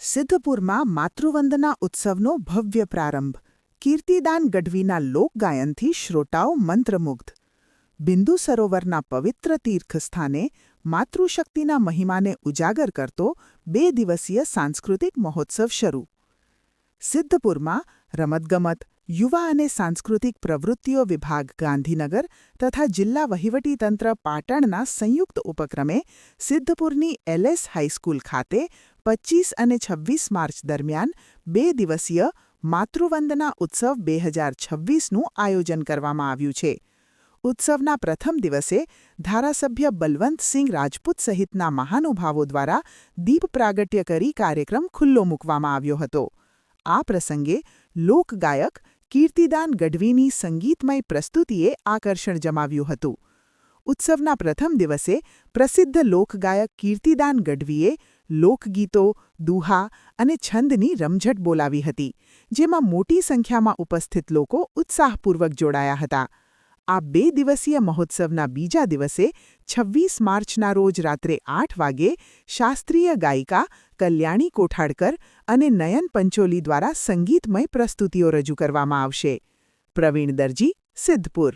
સિદ્ધપુરમાં માતૃવંદના ઉત્સવનો ભવ્ય પ્રારંભ. કીર્તિદાન ગઢવીના લોકગાયનથી શ્રોતાઓ મંત્રમુગ્ધ. બિંદુ સરોવરના પવિત્ર તીર્થસ્થાને માતૃશક્તિના મહિમાને ઉજાગર કરતો 2 દિવસીય સાંસ્કૃતિક મહોત્સવ શરૂ. સિદ્ધપુરમાં રમતગમત, યુવા અને સાંસ્કૃતિક પ્રવૃત્તિઓ વિભાગ ગાંધીનગર તથા જિલ્લા વહીવટીતંત્ર પાટણના સંયુક્ત ઉપક્રમે સિદ્ધપુરની એલએસ હાઈસ્કૂલ ખાતે 25 અને 26 માર્ચ દરમિયાન 2 દિવસીય માતૃવંદના ઉત્સવ 2026નું આયોજન કરવામાં આવ્યું છે. ઉત્સવના પ્રથમ દિવસે ધારાસભ્ય બલવંતસિંહ રાજપૂત સહિતના મહાનુભાવો દ્વારા દીપ પ્રાગટ્ય કરી કાર્યક્રમ ખુલ્લો મૂકવામાં આવ્યો હતો. આ પ્રસંગે લોકગાયક કીર્તિદાન ગઢવીની સંગીતમય પ્રસ્તુતિએ આકર્ષણ જમાવ્યું હતું. ઉત્સવના પ્રથમ દિવસે પ્રસિદ્ધ લોકગાયક કીર્તિદાન ગઢવીએ લોકગીતો, દુહા અને છંદની રમઝટ બોલાવી હતી, જેમાં મોટી સંખ્યામાં ઉપસ્થિત લોકો ઉત્સાહપૂર્વક જોડાયા હતા. આ 2 દિવસીય મહોત્સવના બીજા દિવસે 26 માર્ચના રોજ રાત્રે 8 વાગે શાસ્ત્રીય ગાયિકા કલ્યાણી કોઠાડકર અને નયન પંચોલી દ્વારા સંગીતમય પ્રસ્તુતિઓ રજૂ કરવામાં આવશે. પ્રવીણ દરજી, સિદ્ધપુર.